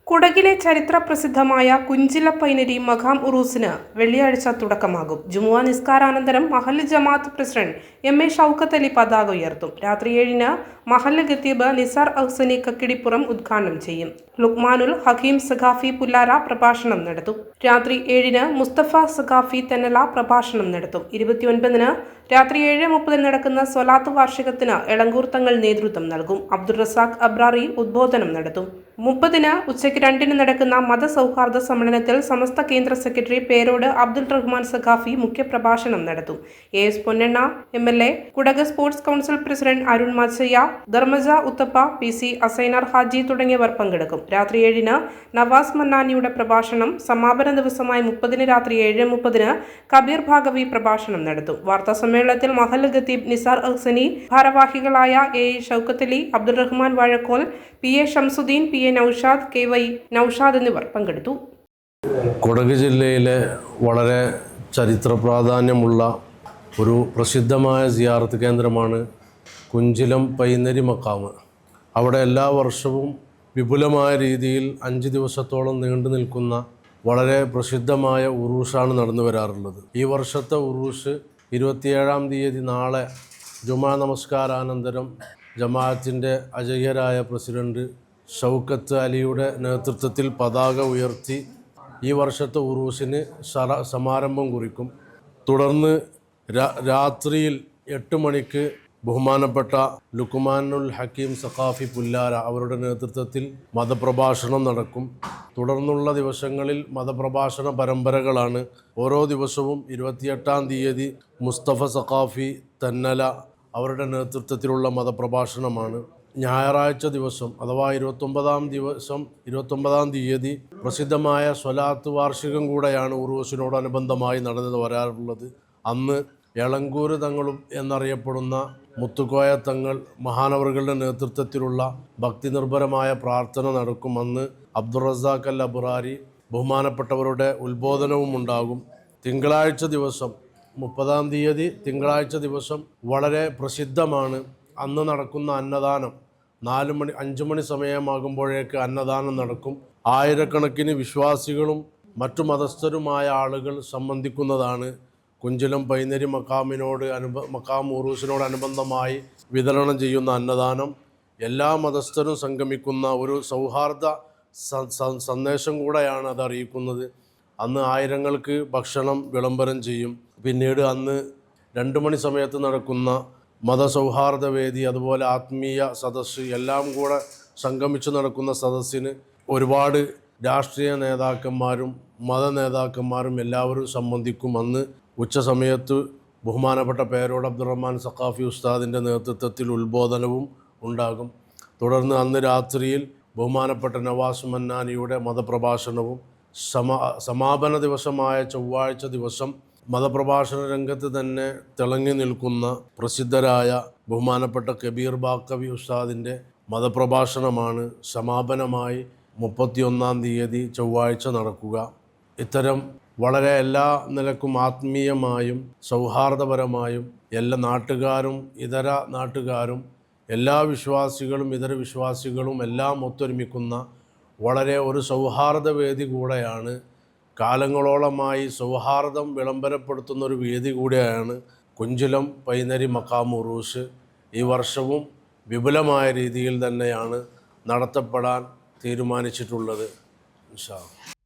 കുടകിലെ ചരിത്ര പ്രസിദ്ധമായ കുഞ്ചിലപ്പൈനരി മഖാം ഉറൂസിന് വെള്ളിയാഴ്ച തുടക്കമാകും. ജുമുഅ നിസ്കാരാനന്തരം മഹല്ല് ജമാഅത്ത് പ്രസിഡന്റ് എം.എ. ഷൗക്കത്ത് അലി പതാക ഉയർത്തും. രാത്രി 7-ന് മഹല്ല് ഖത്തീബ് നിസാർ അഹ്സനി കക്കിടിപ്പുറം ഉദ്ഘാടനം ചെയ്യും. ലുക്മാനുൽ ഹക്കീം സഖാഫി പുല്ലാര പ്രഭാഷണം നടത്തും. രാത്രി 7-ന് മുസ്തഫ സഖാഫി തെന്നല പ്രഭാഷണം നടത്തും. 29-ന് രാത്രി 7:30 നടക്കുന്ന സ്വലാത്ത് വാർഷികത്തിന് എളങ്കൂർ തങ്ങൾ നേതൃത്വം നൽകും. അബ്ദുൾ റസാഖ് അബ്രാറി ഉദ്ബോധനം നടത്തും. 30-ന് ഉച്ചയ്ക്ക് 2-ന് നടക്കുന്ന മതസൗഹാർദ്ദ സമ്മേളനത്തിൽ സമസ്ത കേന്ദ്ര സെക്രട്ടറി പേരോട് അബ്ദുൾ റഹ്മാൻ സഖാഫി മുഖ്യപ്രഭാഷണം നടത്തും. A S. Ponnanna MLA, Kodagu sports council president Arun Machaiah, Dharmaja Uthappa, P C. Asainar Haji തുടങ്ങിയവർ പങ്കെടുക്കും. രാത്രി 7-ന് നവാസ് മന്നാനിയുടെ പ്രഭാഷണം. സമാപന ദിവസമായ 30-ന് രാത്രി 7:30-ന് കബീർ ഭാഗവി പ്രഭാഷണം നടത്തും. വാർത്താ സമ്മേളനത്തിൽ മഹല്ല് ഖത്തീബ് നിസാർ അഹ്സനി, ഭാരവാഹികളായ A. Shoukath Ali, Abdul Rahman Vazhakkol, P A. Shamsuddin, P A. Noushad, K Y. Noushad എന്നിവർ പങ്കെടുത്തു. കുടക് ജില്ലയിലെ വളരെ ചരിത്ര പ്രാധാന്യമുള്ള ഒരു പ്രസിദ്ധമായ സിയാറത്ത് കേന്ദ്രമാണ് കുഞ്ചിലം പൈനരി മഖാം. അവിടെ എല്ലാ വർഷവും വിപുലമായ രീതിയിൽ 5 ദിവസത്തോളം നീണ്ടു നിൽക്കുന്ന വളരെ പ്രസിദ്ധമായ ഉറൂസാണ് നടന്നു വരാറുള്ളത്. ഈ വർഷത്തെ ഉറൂസ് 27-ാം തീയതി നാളെ ജുമാ നമസ്കാരാനന്തരം ജമാഅത്തിൻ്റെ അജയ്യരായ പ്രസിഡന്റ് ഷൗക്കത്ത് അലിയുടെ നേതൃത്വത്തിൽ പതാക ഉയർത്തി ഈ വർഷത്തെ ഉറൂസിന് സമാരംഭം കുറിക്കും. തുടർന്ന് രാത്രിയിൽ 8 മണിക്ക് ബഹുമാനപ്പെട്ട ലുക്മാനുൽ ഹക്കീം സഖാഫി പുല്ലാര അവരുടെ നേതൃത്വത്തിൽ മതപ്രഭാഷണം നടക്കും. തുടർന്നുള്ള ദിവസങ്ങളിൽ മതപ്രഭാഷണ പരമ്പരകളാണ്. ഓരോ ദിവസവും 28-ാം തീയതി മുസ്തഫ സഖാഫി തെന്നല അവരുടെ നേതൃത്വത്തിലുള്ള മതപ്രഭാഷണമാണ്. ഞായറാഴ്ച ദിവസം അഥവാ 29-ാം തീയതി പ്രസിദ്ധമായ സ്വലാത്ത് വാർഷികം കൂടെയാണ് ഉറൂസിനോടനുബന്ധമായി നടന്നു വരാറുള്ളത്. അന്ന് എളങ്കൂർ തങ്ങളും എന്നറിയപ്പെടുന്ന മുത്തുക്കോയ തങ്ങൾ മഹാനവറുകളുടെ നേതൃത്വത്തിലുള്ള ഭക്തി നിർഭരമായ പ്രാർത്ഥന നടക്കും. അന്ന് അബ്ദുൾ റസാഖ് അൽ അബ്റാരി ബഹുമാനപ്പെട്ടവരുടെ ഉത്ബോധനവും ഉണ്ടാകും. തിങ്കളാഴ്ച ദിവസം 30-ാം തീയതി തിങ്കളാഴ്ച ദിവസം വളരെ പ്രസിദ്ധമാണ്. അന്ന് നടക്കുന്ന അന്നദാനം 5 മണി സമയമാകുമ്പോഴേക്ക് അന്നദാനം നടക്കും. ആയിരക്കണക്കിന് വിശ്വാസികളും മറ്റു മതസ്ഥരുമായ ആളുകൾ സംബന്ധിക്കുന്നതാണ്. കുഞ്ചിലം പൈനരി മഖാം ഉറൂസിനോടനുബന്ധമായി വിതരണം ചെയ്യുന്ന അന്നദാനം എല്ലാ മതസ്ഥരും സംഗമിക്കുന്ന ഒരു സൗഹാർദ്ദ സന്ദേശം കൂടെയാണ് അത് അറിയിക്കുന്നത്. അന്ന് ആയിരങ്ങൾക്ക് ഭക്ഷണം വിളംബരം ചെയ്യും. പിന്നീട് അന്ന് 2 മണി സമയത്ത് നടക്കുന്ന മതസൗഹാർദ്ദ വേദി, അതുപോലെ ആത്മീയ സദസ്സ് എല്ലാം കൂടെ സംഗമിച്ചു നടക്കുന്ന സദസ്സിന് ഒരുപാട് രാഷ്ട്രീയ നേതാക്കന്മാരും മത നേതാക്കന്മാരും എല്ലാവരും സംബന്ധിക്കും. അന്ന് ഉച്ച സമയത്ത് ബഹുമാനപ്പെട്ട പേരോട് അബ്ദുറഹ്മാൻ സഖാഫി ഉസ്താദിൻ്റെ നേതൃത്വത്തിൽ ഉത്ബോധനവും ഉണ്ടാകും. തുടർന്ന് അന്ന് രാത്രിയിൽ ബഹുമാനപ്പെട്ട നവാസ് മന്നാനിയുടെ മതപ്രഭാഷണവും സമാപന ദിവസമായ ചൊവ്വാഴ്ച ദിവസം മതപ്രഭാഷണ രംഗത്ത് തന്നെ തിളങ്ങി നിൽക്കുന്ന പ്രസിദ്ധരായ ബഹുമാനപ്പെട്ട കബീർ ഭാഗവി ഉസ്താദിൻ്റെ മതപ്രഭാഷണമാണ് സമാപനമായി 31-ാം തീയതി ചൊവ്വാഴ്ച നടക്കുക. ഇത്തരം വളരെ എല്ലാ നിലക്കും ആത്മീയമായും സൗഹാർദ്ദപരമായും എല്ലാ നാട്ടുകാരും ഇതര നാട്ടുകാരും എല്ലാ വിശ്വാസികളും ഇതര വിശ്വാസികളും എല്ലാം ഒത്തൊരുമിക്കുന്ന വളരെ ഒരു സൗഹാർദ്ദ വേദി കൂടെയാണ്. കാലങ്ങളോളമായി സൗഹാർദ്ദം വിളംബരപ്പെടുത്തുന്ന ഒരു വേദി കൂടിയാണ് കുഞ്ചിലം പൈനരി മഖാം ഉറൂസ്. ഈ വർഷവും വിപുലമായ രീതിയിൽ തന്നെയാണ് നടത്തപ്പെടാൻ തീരുമാനിച്ചിട്ടുള്ളത്. ഇൻഷാ അല്ലാഹ്.